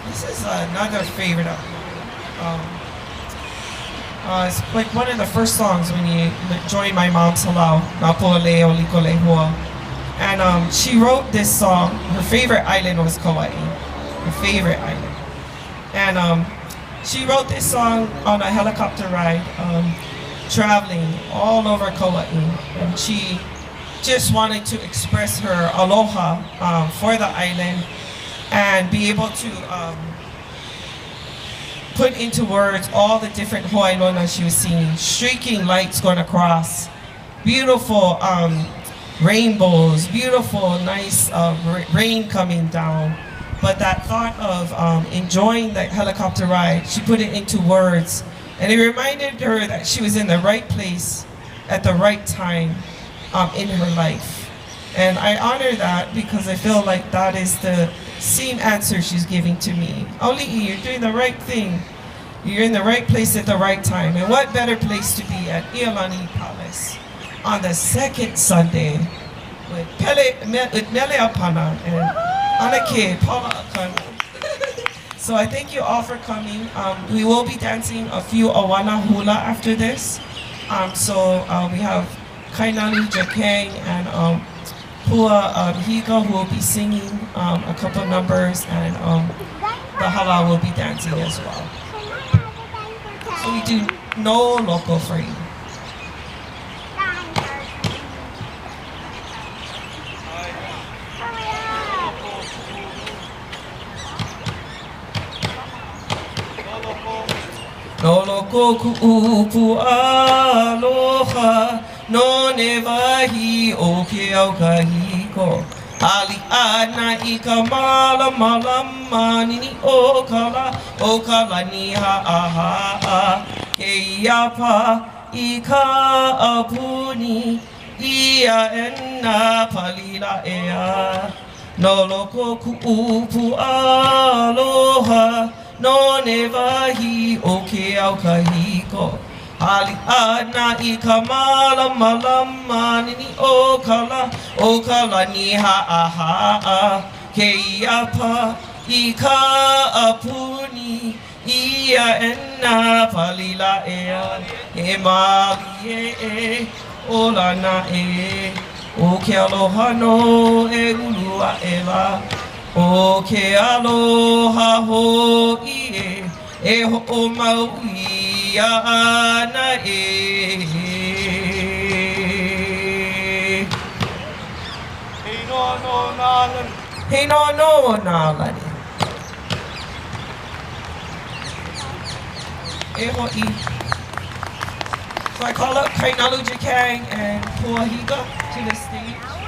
This is another favorite. It's like one of the first songs when you join my mom's halau, Napo Leo Liko Lehua. And she wrote this song. Her favorite island was Kauaʻi. Her favorite island. And she wrote this song on a helicopter ride, traveling all over Kauaʻi. And she just wanted to express her aloha for the island and be able to put into words all the different hoʻailona she was seeing. Streaking lights going across, beautiful rainbows, beautiful, nice rain coming down. But that thought of enjoying that helicopter ride, she put it into words. And it reminded her that she was in the right place at the right time in her life. And I honor that because I feel like that is the same answer she's giving to me. ʻAuliʻi, you're doing the right thing. You're in the right place at the right time. And what better place to be at ʻIolani Palace on the second Sunday with mele apana and anake paula akana. So I thank you all for coming. We will be dancing a few awana hula after this. So we have Kainani Jakang and Pua Higa who will be singing a couple numbers, and the hala will be dancing as well. So we do no local for you. No loko kuʻu pu aloha, no newahi o ke au kahiko. ʻAuliʻana I ka malama nini o kalani haʻahaʻa. Ke iapa I ka apuni, ia ena palila ea. No loko kuʻu pu aloha, no newahi o ke au kahiko. ʻAuliʻana I ka malama nini o kalani haʻahaʻa. Ke iapa I ka apuni, ia ena palila ea. E mali e o lana e, o ke aloha no e ulua e la. O ke aloha hoʻi e hoʻomauʻi ana e. Hei no no nā lani. E hoʻi. So I call up Kainalu Jakang and Pua Higa to the stage.